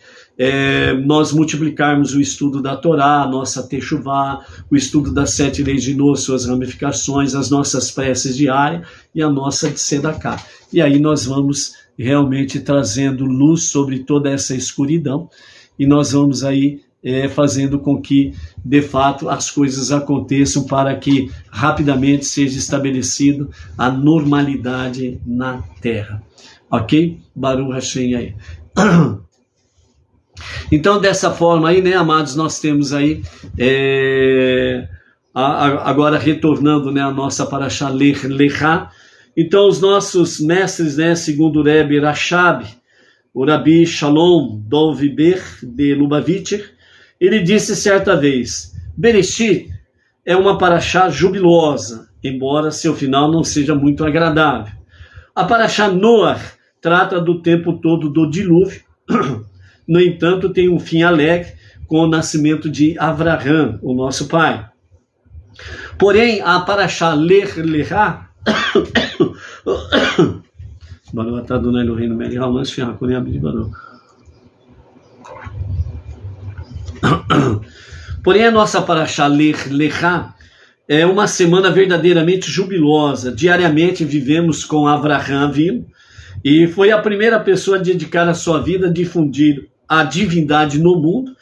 Nós multiplicarmos o estudo da Torá, a nossa Teshuvá, o estudo das 7 leis de Noah, suas ramificações, as nossas preces diárias e a nossa tzedakah. E aí nós vamos realmente trazendo luz sobre toda essa escuridão, e nós vamos aí fazendo com que, de fato, as coisas aconteçam para que rapidamente seja estabelecido a normalidade na Terra. Ok? Baruch Hashem aí. Então, dessa forma aí, né, amados, nós temos aí, agora retornando, né, a nossa Parashá Lech Lechá. Então, os nossos mestres, né, segundo o Rebbe Rashab, o Rabi Shalom Dov Ber de Lubavitcher, ele disse certa vez: Bereshit é uma paraxá jubilosa, embora seu final não seja muito agradável. A paraxá Noach trata do tempo todo do dilúvio, no entanto tem um fim alegre com o nascimento de Avraham, o nosso pai. Porém, a paraxá Lech Lechá porém, a nossa Parashá Lech Lechá é uma semana verdadeiramente jubilosa. Diariamente vivemos com Avraham Avinu, e foi a primeira pessoa a dedicar a sua vida a difundir a divindade no mundo,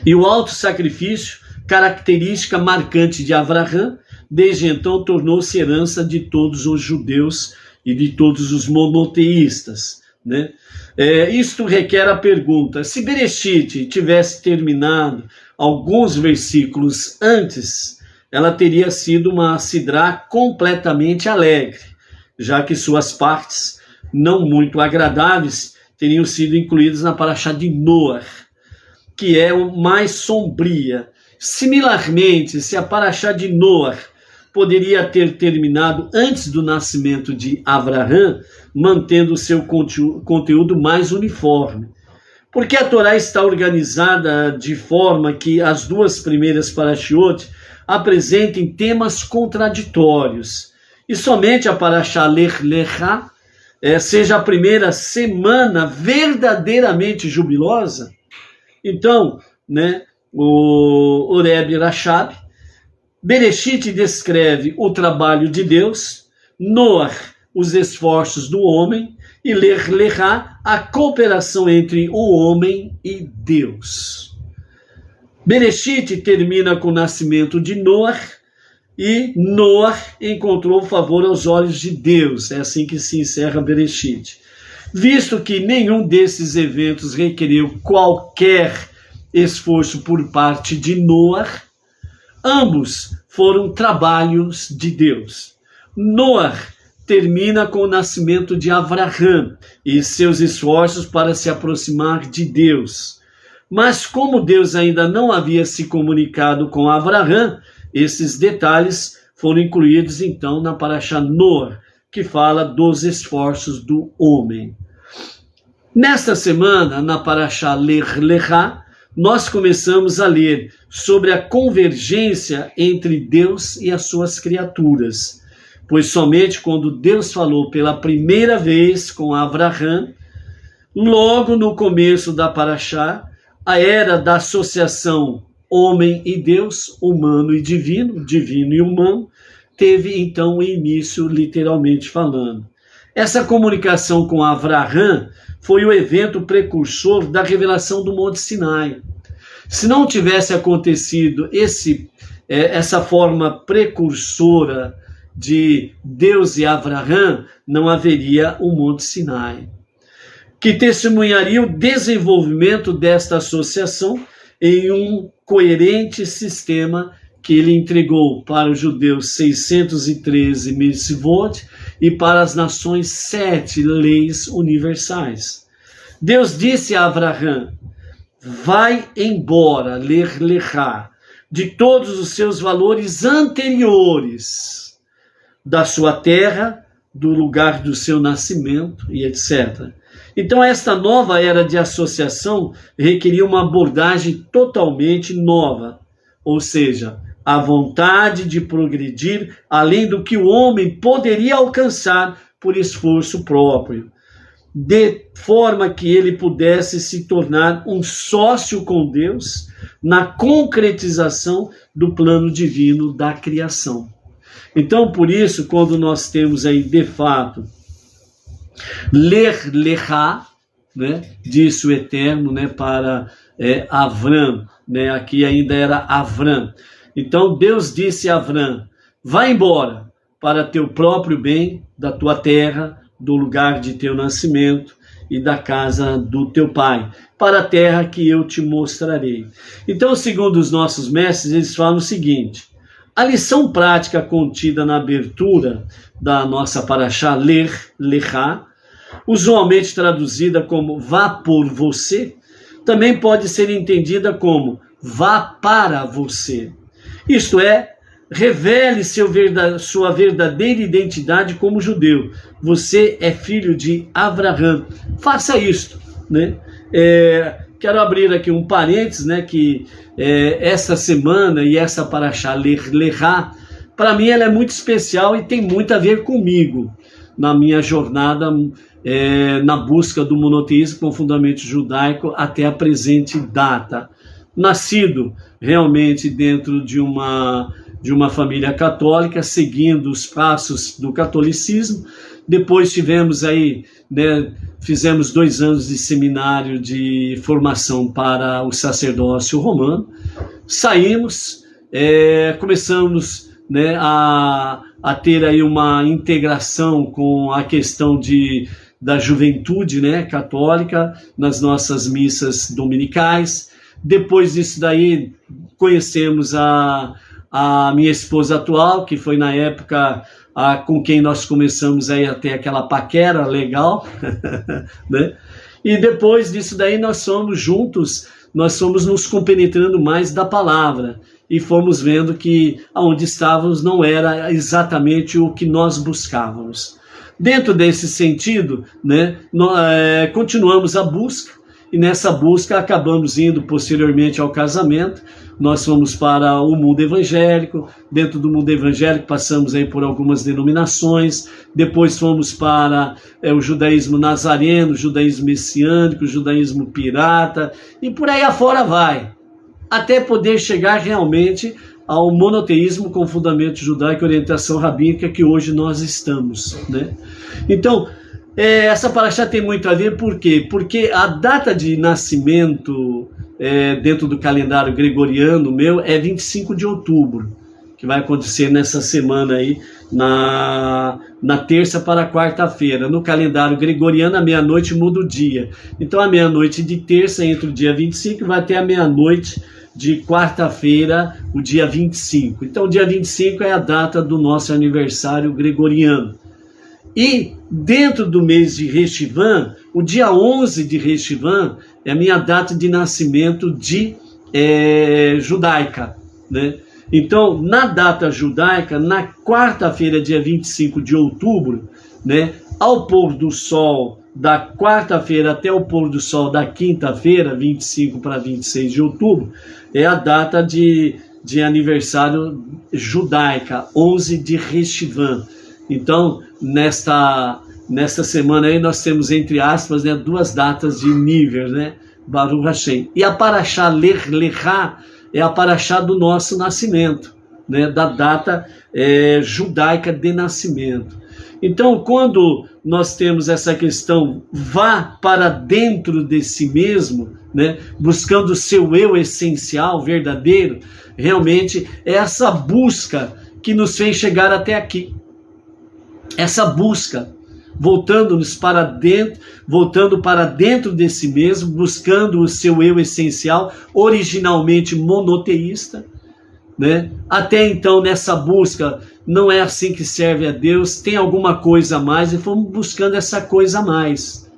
e o alto sacrifício, característica marcante de Avraham, desde então tornou-se herança de todos os judeus e de todos os monoteístas, né? Isto requer a pergunta: se Bereshit tivesse terminado alguns versículos antes, ela teria sido uma sidrá completamente alegre, já que suas partes não muito agradáveis teriam sido incluídas na Parashá de Noach, que é o mais sombria. Similarmente, se a Parashá de Noach poderia ter terminado antes do nascimento de Avraham, mantendo seu conteúdo mais uniforme. Porque a Torá está organizada de forma que as duas primeiras parashiot apresentem temas contraditórios, e somente a Parashá Lech Lechá seja a primeira semana verdadeiramente jubilosa. Então, né, o Rebbe Rashab, Bereshit descreve o trabalho de Deus, Noach os esforços do homem, e Lech Lechá a cooperação entre o homem e Deus. Bereshit termina com o nascimento de Noach, e Noé encontrou favor aos olhos de Deus. É assim que se encerra Bereshit. Visto que nenhum desses eventos requeriu qualquer esforço por parte de Noé, ambos foram trabalhos de Deus. Noé termina com o nascimento de Avraham e seus esforços para se aproximar de Deus. Mas como Deus ainda não havia se comunicado com Avraham, esses detalhes foram incluídos então na Parashá Noé, que fala dos esforços do homem. Nesta semana, na Parashá Lech Lechá, nós começamos a ler sobre a convergência entre Deus e as suas criaturas, pois somente quando Deus falou pela primeira vez com Avraham, logo no começo da Parashá, a era da associação homem e Deus, humano e divino, divino e humano, teve então o início, literalmente falando. Essa comunicação com Avraham foi o evento precursor da revelação do Monte Sinai. Se não tivesse acontecido essa forma precursora de Deus e Avraham, não haveria o Monte Sinai, que testemunharia o desenvolvimento desta associação em um coerente sistema que ele entregou para os judeus 613 mitzvot e para as nações 7 leis universais. Deus disse a Avraham: vai embora, Lech Lechá, de todos os seus valores anteriores, da sua terra, do lugar do seu nascimento e etc. Então, esta nova era de associação requeria uma abordagem totalmente nova, ou seja, a vontade de progredir além do que o homem poderia alcançar por esforço próprio, de forma que ele pudesse se tornar um sócio com Deus na concretização do plano divino da criação. Então, por isso, quando nós temos aí, de fato, Lech Lechá, né, disse o Eterno, né, para Avram, né, aqui ainda era Avram. Então Deus disse a Avram: vai embora para teu próprio bem, da tua terra, do lugar de teu nascimento e da casa do teu pai, para a terra que eu te mostrarei. Então, segundo os nossos mestres, eles falam o seguinte: a lição prática contida na abertura da nossa Parashá Lech Lechá, usualmente traduzida como vá por você, também pode ser entendida como vá para você. Isto é, revele sua verdadeira identidade como judeu. Você é filho de Avraham. Faça isto, né? Quero abrir aqui um parênteses, né? Que essa semana e essa Parashá Lech Lechá, para mim ela é muito especial e tem muito a ver comigo na minha jornada na busca do monoteísmo com fundamento judaico até a presente data. Nascido realmente dentro de uma família católica, seguindo os passos do catolicismo. Depois tivemos aí, né, fizemos 2 anos de seminário de formação para o sacerdócio romano. Saímos, começamos, né, a ter aí uma integração com a questão da juventude, né, católica nas nossas missas dominicais. Depois disso daí, conhecemos a minha esposa atual, que foi na época com quem nós começamos aí a ter aquela paquera legal, né? E depois disso daí nós fomos juntos, nós fomos nos compenetrando mais da palavra e fomos vendo que aonde estávamos não era exatamente o que nós buscávamos. Dentro desse sentido, né, continuamos a busca. E nessa busca acabamos indo posteriormente ao casamento. Nós fomos para o mundo evangélico. Dentro do mundo evangélico passamos aí por algumas denominações. Depois fomos para o judaísmo nazareno, o judaísmo messiânico, o judaísmo pirata. E por aí afora vai. Até poder chegar realmente ao monoteísmo com fundamento judaico e orientação rabínica que hoje nós estamos, né? Então, essa Parashá tem muito a ver, por quê? Porque a data de nascimento dentro do calendário gregoriano meu é 25 de outubro. que vai acontecer nessa semana aí, na terça para quarta-feira. No calendário gregoriano, à meia-noite muda o dia. Então, à meia-noite de terça, entre o dia 25, vai até a meia-noite de quarta-feira, o dia 25. Então, o dia 25 é a data do nosso aniversário gregoriano. E dentro do mês de Reshvan, o dia 11 de Reshvan é a minha data de nascimento judaica, né? Então, na data judaica, na quarta-feira, dia 25 de outubro, né, ao pôr do sol da quarta-feira até o pôr do sol da quinta-feira, 25 para 26 de outubro, é a data de aniversário judaica, 11 de Reshvan. Então, nesta semana aí, nós temos, entre aspas, né, duas datas de nível, né? Baruch Hashem. E a Parashá Lech Lechá é a Parashá do nosso nascimento, né? Da data judaica de nascimento. Então, quando nós temos essa questão, vá para dentro de si mesmo, né? Buscando o seu eu essencial, verdadeiro, realmente é essa busca que nos fez chegar até aqui. Essa busca, voltando para dentro de si mesmo, buscando o seu eu essencial, originalmente monoteísta, né? Até então, nessa busca, não é assim que serve a Deus, tem alguma coisa a mais, e fomos buscando essa coisa a mais.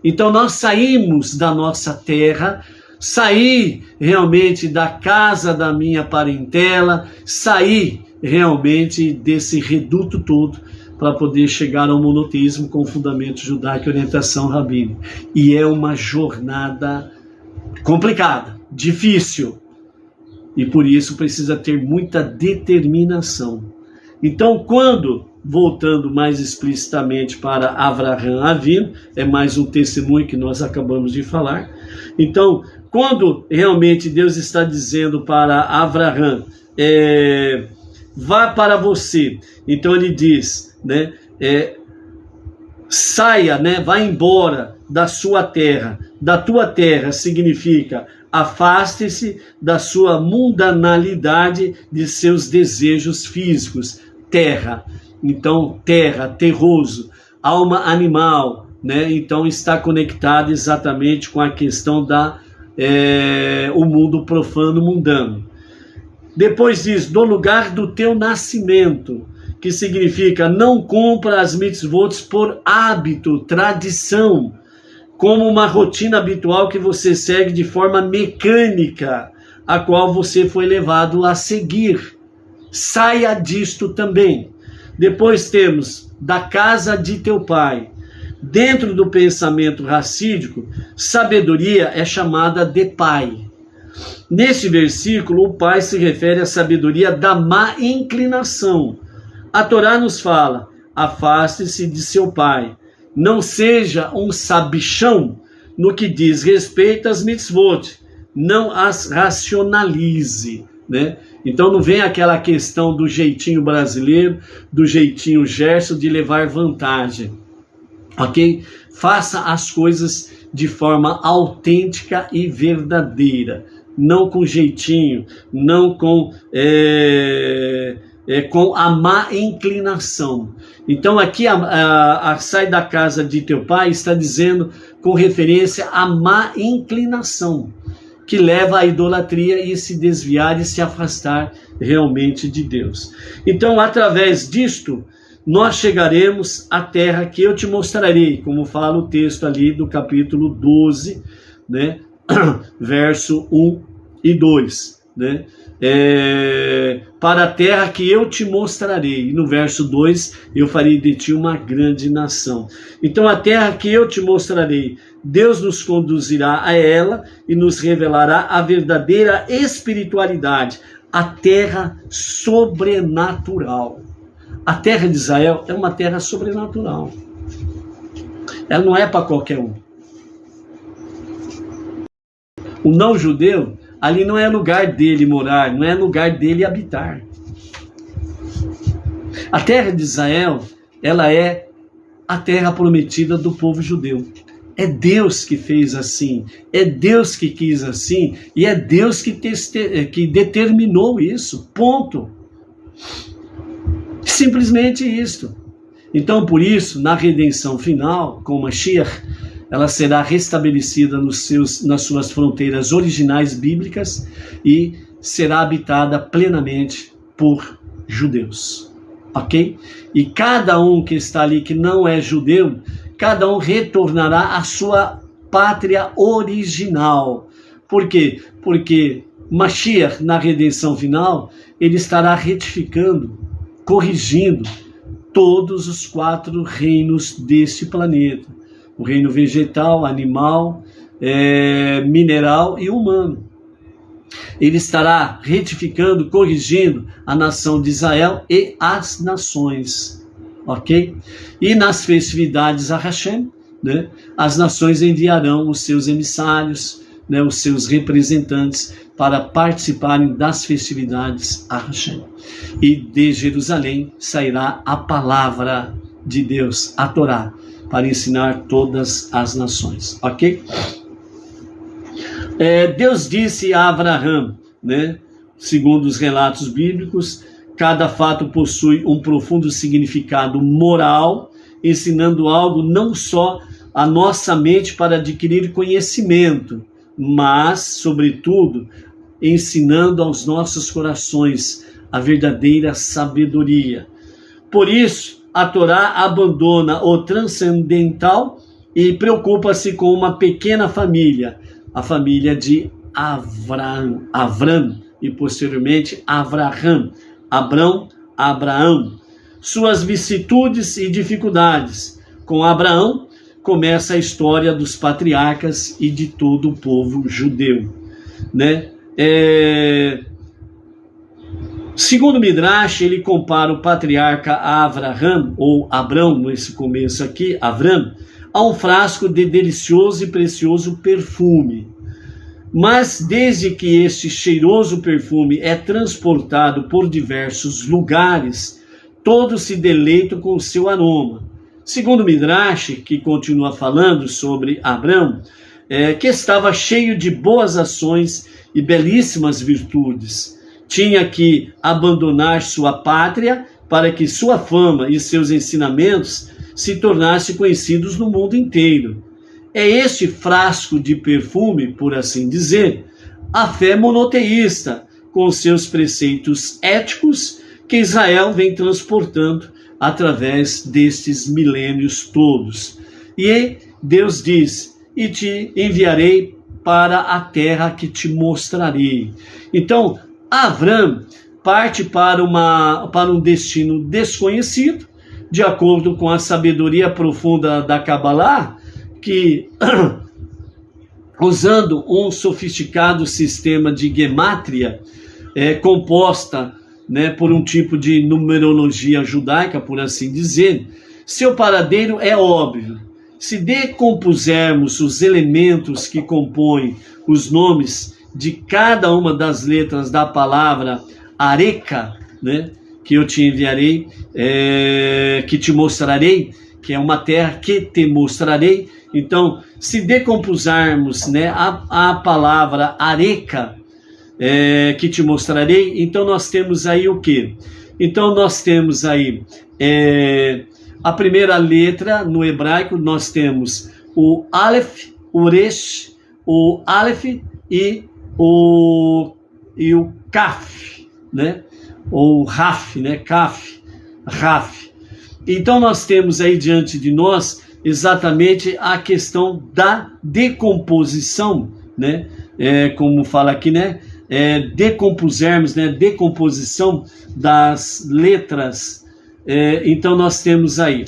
Então, nós saímos da nossa terra, saí realmente da casa da minha parentela, saí realmente desse reduto todo, para poder chegar ao monoteísmo com fundamento judaico e orientação rabínica. E é uma jornada complicada, difícil, e por isso precisa ter muita determinação. Então, quando, voltando mais explicitamente para Avraham Avinu, é mais um testemunho que nós acabamos de falar. Então, quando realmente Deus está dizendo para Avraham, vá para você, então ele diz, né, saia, né, vá embora da sua terra. Da tua terra significa afaste-se da sua mundanalidade, de seus desejos físicos. Terra, então terra, terroso, alma animal, né? Então está conectado exatamente com a questão o mundo profano, mundano. Depois diz, do lugar do teu nascimento, que significa não cumpra as mitzvot por hábito, tradição, como uma rotina habitual que você segue de forma mecânica, a qual você foi levado a seguir. Saia disto também. Depois temos, da casa de teu pai. Dentro do pensamento racídico, sabedoria é chamada de pai. Neste versículo, o pai se refere à sabedoria da má inclinação. A Torá nos fala, afaste-se de seu pai. Não seja um sabichão no que diz respeito às mitzvot. Não as racionalize, né? Então não vem aquela questão do jeitinho brasileiro, do jeitinho Gerson de levar vantagem. Ok? Faça as coisas de forma autêntica e verdadeira. Não com jeitinho, não com a má inclinação. Então aqui a sai da casa de teu pai está dizendo com referência à má inclinação, que leva à idolatria e se desviar e se afastar realmente de Deus. Então, através disto, nós chegaremos à terra que eu te mostrarei, como fala o texto ali do capítulo 12, né? Verso 1 e 2, né? Para a terra que eu te mostrarei. E no verso 2, eu farei de ti uma grande nação. Então, a terra que eu te mostrarei, Deus nos conduzirá a ela e nos revelará a verdadeira espiritualidade, a terra sobrenatural. A terra de Israel é uma terra sobrenatural. Ela não é para qualquer um. O não-judeu, ali não é lugar dele morar, não é lugar dele habitar. A terra de Israel, ela é a terra prometida do povo judeu. É Deus que fez assim, é Deus que quis assim, e é Deus que determinou isso, ponto. Simplesmente isto. Então, por isso, na redenção final, com Mashiach, ela será restabelecida nas suas fronteiras originais bíblicas e será habitada plenamente por judeus. Ok? E cada um que está ali que não é judeu, cada um retornará à sua pátria original. Por quê? Porque Mashiach, na redenção final, ele estará retificando, corrigindo todos os 4 reinos deste planeta. O reino vegetal, animal, mineral e humano. Ele estará retificando, corrigindo a nação de Israel e as nações. Ok? E nas festividades a Hashem, né, as nações enviarão os seus emissários, né, os seus representantes, para participarem das festividades a Hashem. E de Jerusalém sairá a palavra de Deus, a Torá, para ensinar todas as nações. Ok? Deus disse a Abraão, né, segundo os relatos bíblicos, cada fato possui um profundo significado moral, ensinando algo não só à nossa mente para adquirir conhecimento, mas, sobretudo, ensinando aos nossos corações a verdadeira sabedoria. Por isso, a Torá abandona o transcendental e preocupa-se com uma pequena família, a família de Avram e posteriormente Abraão, suas vicissitudes e dificuldades. Com Abraão começa a história dos patriarcas e de todo o povo judeu, né? Segundo Midrash, ele compara o patriarca Avraham, ou Abrão, nesse começo aqui, Avram, a um frasco de delicioso e precioso perfume. Mas desde que este cheiroso perfume é transportado por diversos lugares, todos se deleitam com o seu aroma. Segundo Midrash, que continua falando sobre Abrão, que estava cheio de boas ações e belíssimas virtudes. Tinha que abandonar sua pátria para que sua fama e seus ensinamentos se tornassem conhecidos no mundo inteiro. É este frasco de perfume, por assim dizer, a fé monoteísta, com seus preceitos éticos que Israel vem transportando através destes milênios todos. E Deus diz: e te enviarei para a terra que te mostrarei. Então, Avram parte para um destino desconhecido, de acordo com a sabedoria profunda da Kabbalah, que, usando um sofisticado sistema de gemátria, composta, né, por um tipo de numerologia judaica, por assim dizer, seu paradeiro é óbvio. Se decompusermos os elementos que compõem os nomes de cada uma das letras da palavra Areka, né, que eu te enviarei, que te mostrarei, que é uma terra que te mostrarei. Então, se decompusermos, né, a palavra Areka, que te mostrarei, então nós temos aí o quê? Então nós temos aí a primeira letra no hebraico, nós temos o Aleph, o Resh, o Aleph e o Kaf, né? Ou Raf, né? Kaf, Raf. Então nós temos aí diante de nós exatamente a questão da decomposição, né? Como fala aqui, né? Decompusermos, né? Decomposição das letras. Então nós temos aí,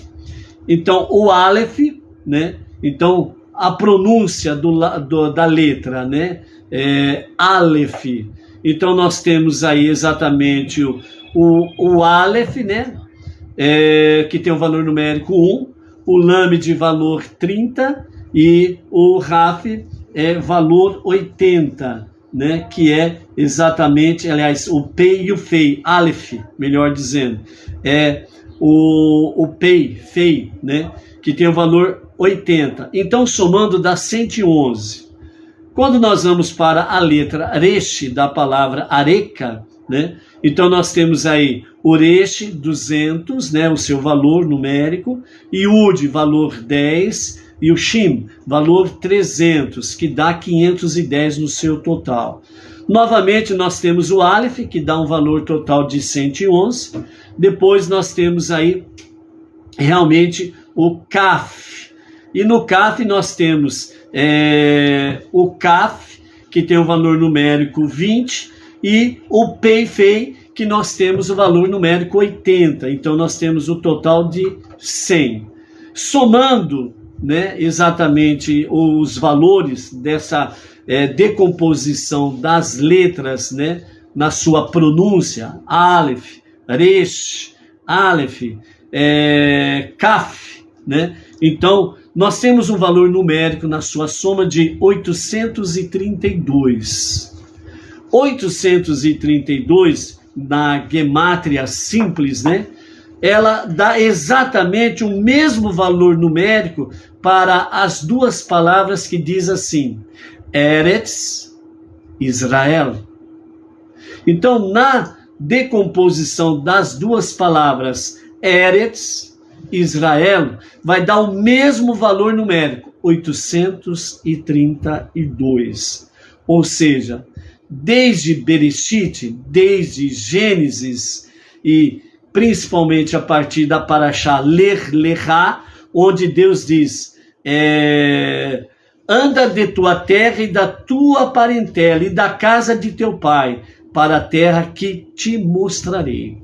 então o Aleph, né? Então a pronúncia da letra, né? Aleph. Então nós temos aí exatamente o Aleph, né? Que tem um valor numérico 1, o Lamed de valor 30 e o Raf valor 80, né? Que é exatamente, aliás, o Pei e o Fei, Aleph, melhor dizendo, o Pei, Fei, né? Que tem o valor 80. Então, somando dá 111. Quando nós vamos para a letra Resh da palavra Areka, né? Então nós temos aí Oresh 200, né, o seu valor numérico, Yud, valor 10, e o Shim, valor 300, que dá 510 no seu total. Novamente nós temos o Aleph, que dá um valor total de 111. Depois nós temos aí realmente o Kaf. E no Kaf nós temos o Kaf, que tem um valor numérico 20, e o Pei-Fei, que nós temos o valor numérico 80. Então nós temos o total de 100. Somando, né, exatamente os valores dessa decomposição das letras, né, na sua pronúncia, Aleph, Resh, Aleph, Kaf, né? Então, nós temos um valor numérico na sua soma de 832. 832, na gemátria simples, né? Ela dá exatamente o mesmo valor numérico para as duas palavras que diz assim, Eretz, Israel. Então, na decomposição das duas palavras Eretz, Israel, vai dar o mesmo valor numérico, 832. Ou seja, desde Bereshit, desde Gênesis e principalmente a partir da Parashá Lech Lechá, onde Deus diz, anda de tua terra e da tua parentela e da casa de teu pai, para a terra que te mostrarei.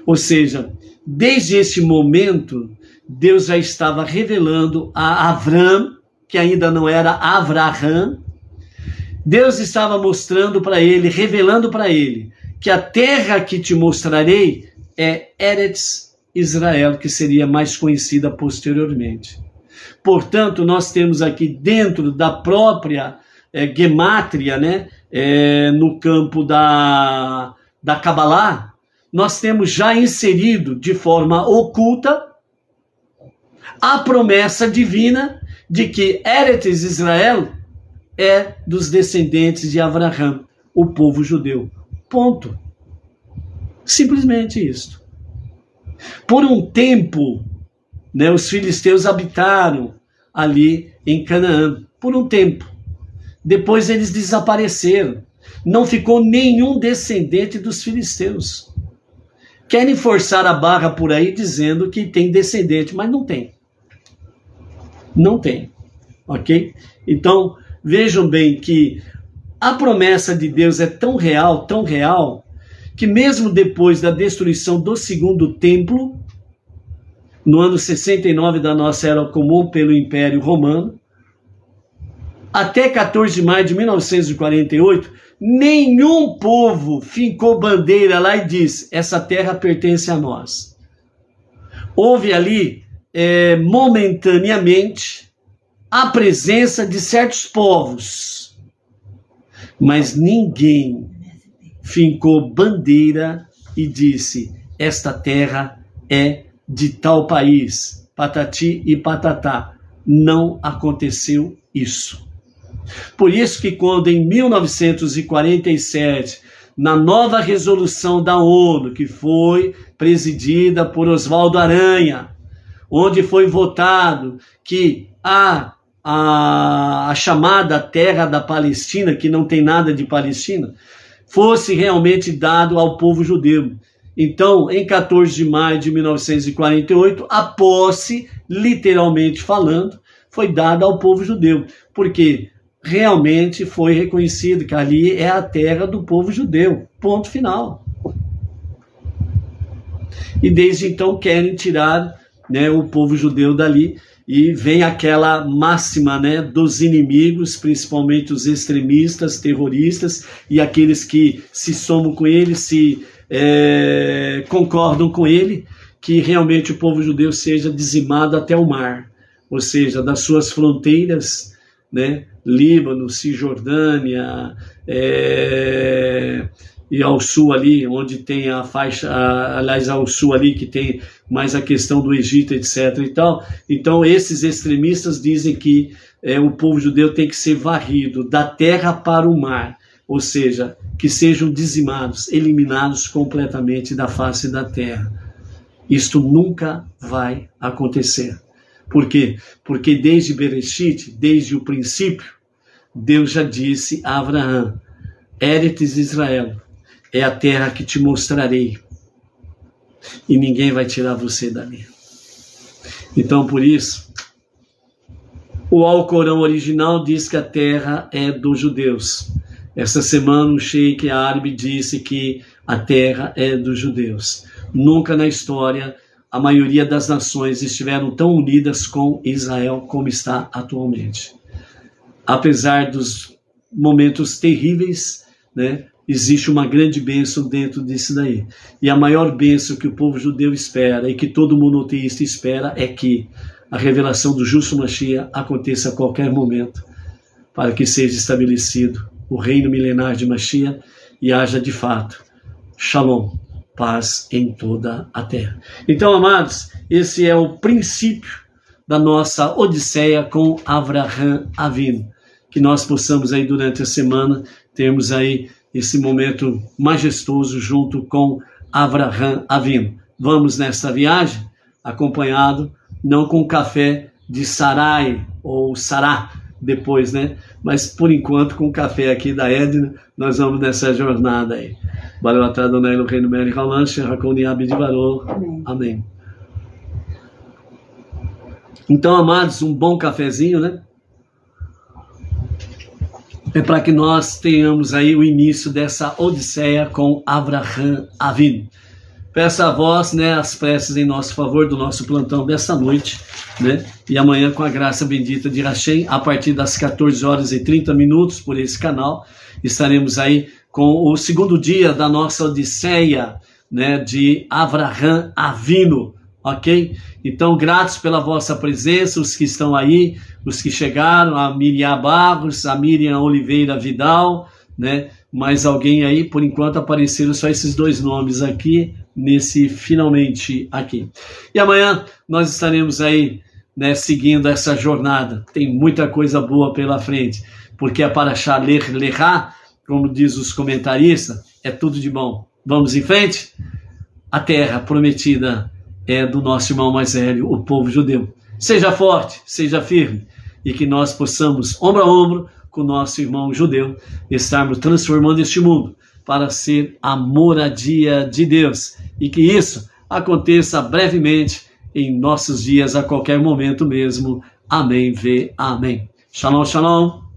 Ou seja, desde esse momento, Deus já estava revelando a Avram, que ainda não era Avraham. Deus estava mostrando para ele, revelando para ele, que a terra que te mostrarei é Eretz Israel, que seria mais conhecida posteriormente. Portanto, nós temos aqui dentro da própria gemátria, né, no campo da Kabbalah, nós temos já inserido de forma oculta a promessa divina de que Eretz Israel é dos descendentes de Avraham, o povo judeu. Ponto. Simplesmente isto. Por um tempo, né, os filisteus habitaram ali em Canaã. Por um tempo. Depois eles desapareceram. Não ficou nenhum descendente dos filisteus. Querem forçar a barra por aí dizendo que tem descendente, mas não tem. Não tem. Ok? Então, vejam bem que a promessa de Deus é tão real, que mesmo depois da destruição do segundo templo, no ano 69 da nossa era comum pelo Império Romano, até 14 de maio de 1948, nenhum povo fincou bandeira lá e disse, essa terra pertence a nós. Houve ali, momentaneamente, a presença de certos povos, mas ninguém fincou bandeira e disse, esta terra é de tal país, patati e patatá. Não aconteceu isso. Por isso que quando em 1947, na nova resolução da ONU, que foi presidida por Oswaldo Aranha, onde foi votado que a chamada terra da Palestina, que não tem nada de Palestina, fosse realmente dado ao povo judeu. Então, em 14 de maio de 1948, a posse, literalmente falando, foi dada ao povo judeu, porque realmente foi reconhecido que ali é a terra do povo judeu, ponto final. E desde então querem tirar, né, o povo judeu dali, e vem aquela máxima, né, dos inimigos, principalmente os extremistas, terroristas, e aqueles que se somam com ele, concordam com ele, que realmente o povo judeu seja dizimado até o mar, ou seja, das suas fronteiras, né, Líbano, Cisjordânia, e ao sul ali, onde tem a faixa, aliás, ao sul ali, que tem mais a questão do Egito, etc. e tal. Então, esses extremistas dizem que o povo judeu tem que ser varrido da terra para o mar, ou seja, que sejam dizimados, eliminados completamente da face da terra. Isto nunca vai acontecer. Por quê? Porque desde Bereshit, desde o princípio, Deus já disse a Abraão: Eretz Israel, é a terra que te mostrarei, e ninguém vai tirar você dali. Então, por isso, o Alcorão original diz que a terra é dos judeus. Essa semana um sheik árabe disse que a terra é dos judeus. Nunca na história a maioria das nações estiveram tão unidas com Israel como está atualmente. Apesar dos momentos terríveis, né, existe uma grande bênção dentro disso daí. E a maior bênção que o povo judeu espera e que todo monoteísta espera é que a revelação do justo Mashiach aconteça a qualquer momento, para que seja estabelecido o reino milenar de Mashiach e haja de fato Shalom, paz em toda a terra. Então, amados, esse é o princípio da nossa odisseia com Avraham Avinu. Que nós possamos aí durante a semana termos aí esse momento majestoso junto com Avraham Avinu. Vamos nesta viagem acompanhado não com café de Sarai ou Sará depois, né? Mas por enquanto com o café aqui da Edna, nós vamos nessa jornada aí. Amém. Então, amados, um bom cafezinho, né? É para que nós tenhamos aí o início dessa odisseia com Avraham Avinu. Peço a vós, né, as preces em nosso favor do nosso plantão dessa noite, né? E amanhã, com a graça bendita de Hashem, a partir das 14h30 por esse canal, estaremos aí com o segundo dia da nossa odisseia, né, de Avraham Avinu, ok? Então, gratos pela vossa presença, os que estão aí, os que chegaram, a Miriam Barros, a Miriam Oliveira Vidal, né? Mais alguém aí, por enquanto apareceram só esses dois nomes aqui, nesse finalmente aqui. E amanhã nós estaremos aí, né, seguindo essa jornada. Tem muita coisa boa pela frente, porque a Parashá Lech Lechá, como diz os comentaristas, é tudo de bom. Vamos em frente? A terra prometida é do nosso irmão mais velho, o povo judeu. Seja forte, seja firme, e que nós possamos, ombro a ombro, com o nosso irmão judeu, estarmos transformando este mundo para ser a moradia de Deus. E que isso aconteça brevemente em nossos dias, a qualquer momento mesmo. Amém, amém. Shalom, shalom.